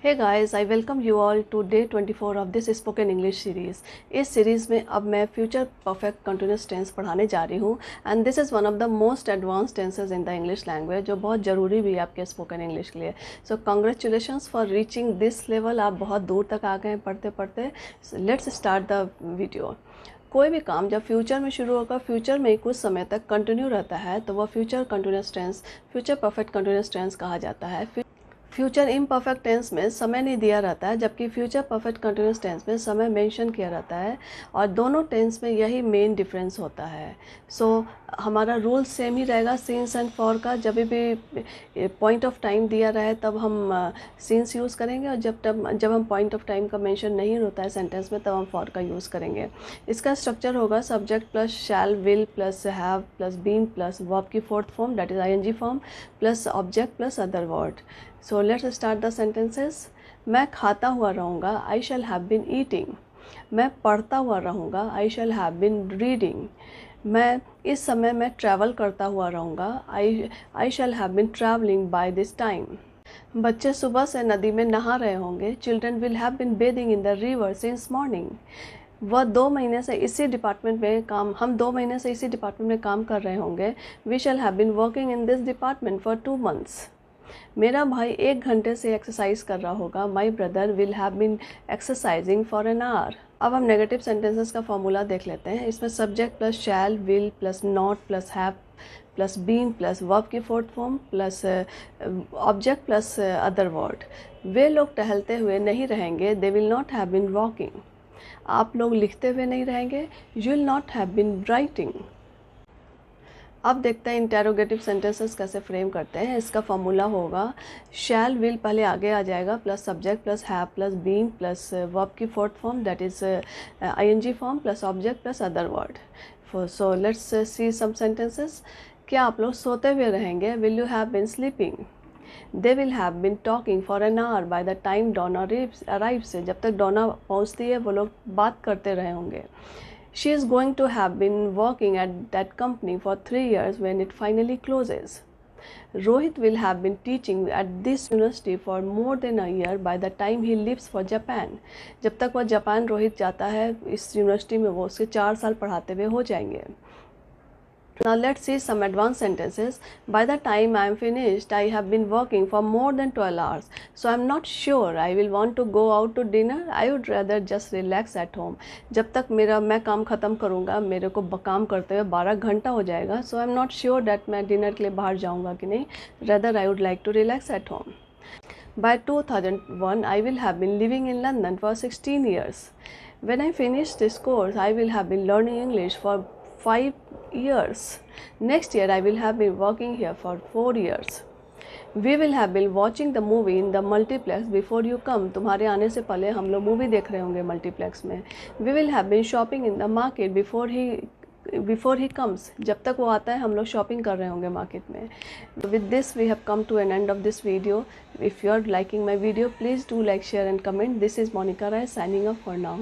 Hey guys, I welcome you all to day 24 of this spoken English series. इस series में अब मैं future perfect continuous tense पढ़ाने जा रही हूँ and this is one of the most advance tenses in the English language, जो बहुत ज़रूरी भी है आपके स्पोकन इंग्लिश के लिए। सो congratulations for reaching this level. आप बहुत दूर तक आ गए हैं पढ़ते पढ़ते। Let's start the video. कोई भी काम जब फ्यूचर में शुरू होगा, फ्यूचर में कुछ समय तक कंटिन्यू रहता है, तो वह future continuous tense, future perfect continuous tense कहा जाता है। फ्यूचर इम्परफेक्ट टेंस में समय नहीं दिया रहता है, जबकि फ्यूचर परफेक्ट कंटिन्यूस टेंस में समय मेंशन किया रहता है, और दोनों टेंस में यही मेन डिफरेंस होता है। सो हमारा रूल सेम ही रहेगा सिंस एंड फॉर का। जब भी पॉइंट ऑफ टाइम दिया रहे तब हम सिंस यूज़ करेंगे, और जब हम पॉइंट ऑफ टाइम का मेंशन नहीं होता है सेंटेंस में, तब हम फॉर का यूज़ करेंगे। इसका स्ट्रक्चर होगा subject plus shall will plus have plus been plus verb की fourth form that is ING form plus object plus other word. So let's start the sentences. मैं खाता हुआ रहूँगा, I shall have been eating. मैं पढ़ता हुआ रहूँगा, I shall have been reading. मैं इस समय में ट्रैवल करता हुआ रहूँगा, I shall have been travelling by this time. बच्चे सुबह से नदी में नहा रहे होंगे, children will have been bathing in the river since morning. हम 2 महीने से इसी डिपार्टमेंट में काम कर रहे होंगे, we shall have been working in this department for 2 months। मेरा भाई 1 घंटे से एक्सरसाइज कर रहा होगा, my brother will have been exercising for an hour. अब हम नेगेटिव सेंटेंसेस का फॉर्मूला देख लेते हैं। इसमें subject plus shall will plus not plus have plus been plus verb की fourth form plus object plus other word. वे लोग टहलते हुए नहीं रहेंगे, they will not have been walking. आप लोग लिखते हुए नहीं रहेंगे, you will not have been writing. अब देखते हैं इंटेरोगेटिव सेंटेंसेस कैसे फ्रेम करते हैं। इसका फॉर्मूला होगा शैल विल पहले आगे आ जाएगा plus subject plus have plus been plus verb की fourth form that is ING form plus object plus other word. So let's see some sentences. क्या आप लोग सोते हुए रहेंगे, will you have been sleeping. They will have been talking for an hour by the time Donna arrives. जब तक डॉना पहुंचती है वो लोग बात करते रहे होंगे। She is going to have been working at that company for 3 years when it finally closes. Rohit will have been teaching at this university for more than a year by the time he leaves for Japan. जब तक वह Japan Rohit जाता है इस university में, वो उसके 4 साल पढ़ाते हुए हो जाएंगे। Now let's see some advanced sentences. By the time I am finished, I have been working for more than 12 hours. So I am not sure I will want to go out to dinner. I would rather just relax at home. जब तक मैं काम ख़त्म करूँगा, मेरे को काम करते हुए 12 घंटा हो जाएगा. So I am not sure that मैं डिनर के लिए बाहर जाऊँगा कि नहीं. Rather I would like to relax at home. By 2001, I will have been living in London for 16 years. When I finish this course, I will have been learning English for 5 years. Next year I will have been working here for 4 years. We will have been watching the movie in the multiplex before you come. तुम्हारे आने से पहले हम लोग movie देख रहे होंगे multiplex में. We will have been shopping in the market before he comes. जब तक वो आता है हम लोग शॉपिंग कर रहे होंगे मार्केट में. With this we have come to an end of this video. If you are liking my video, please do like, share and comment. This is Monica Rai signing off for now.